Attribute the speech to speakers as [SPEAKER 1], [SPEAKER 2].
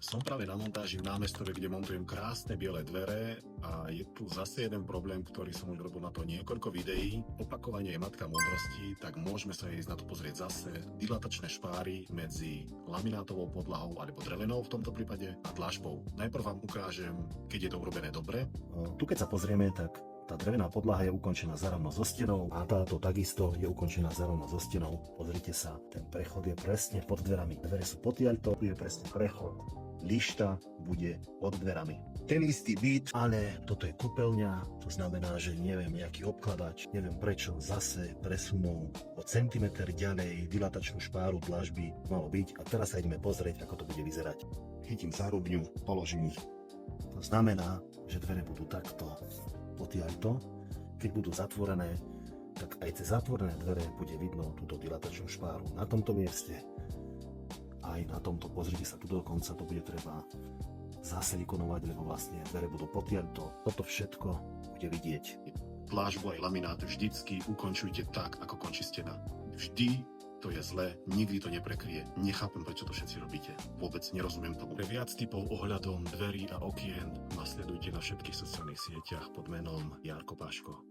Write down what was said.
[SPEAKER 1] Som práve na montáži v námestove, kde montujem krásne biele dvere a je tu zase jeden problém, ktorý som už robil na to niekoľko videí. Opakovanie je matka múdrosti, tak môžeme sa ísť na to pozrieť zase. Dilatačné špáry medzi laminátovou podlahou alebo drevenou v tomto prípade a dlažbou. Najprv vám ukážem, keď je to urobené dobre.
[SPEAKER 2] Tu keď sa pozrieme, tak tá drevená podlaha je ukončená zarovno so stenou a táto takisto je ukončená zarovno so stenou. Pozrite sa, ten prechod je presne pod dverami. Dvere sú potiaľto, tu je presne prechod. Lišta bude pod dverami. Ten istý byt, ale toto je kúpeľňa, to znamená, že neviem, jaký obkladač, neviem prečo zase presunul o centimeter ďalej dilatačnú špáru dlažby malo byť a teraz sa ideme pozrieť, ako to bude vyzerať. Chytím zárubňu, položím ich. To znamená, že dvere budú takto potiaľto. Keď budú zatvorené, tak aj cez zatvorené dvere bude vidno túto dilatačnú špáru. Na tomto mieste aj na tomto, pozrite sa, tu dokonca to bude treba zase vykonovať, lebo vlastne dvere budú potiaľto. Toto všetko bude vidieť.
[SPEAKER 1] Dlážbu aj laminát vždycky ukončujte tak, ako končí stena. Vždy to je zlé, nikdy to neprekrie. Nechápem, prečo to všetci robíte. Vôbec nerozumiem tomu. Pre viac typov ohľadom dverí a okien ma sledujte na všetkých sociálnych sieťach pod menom Jarko Páško.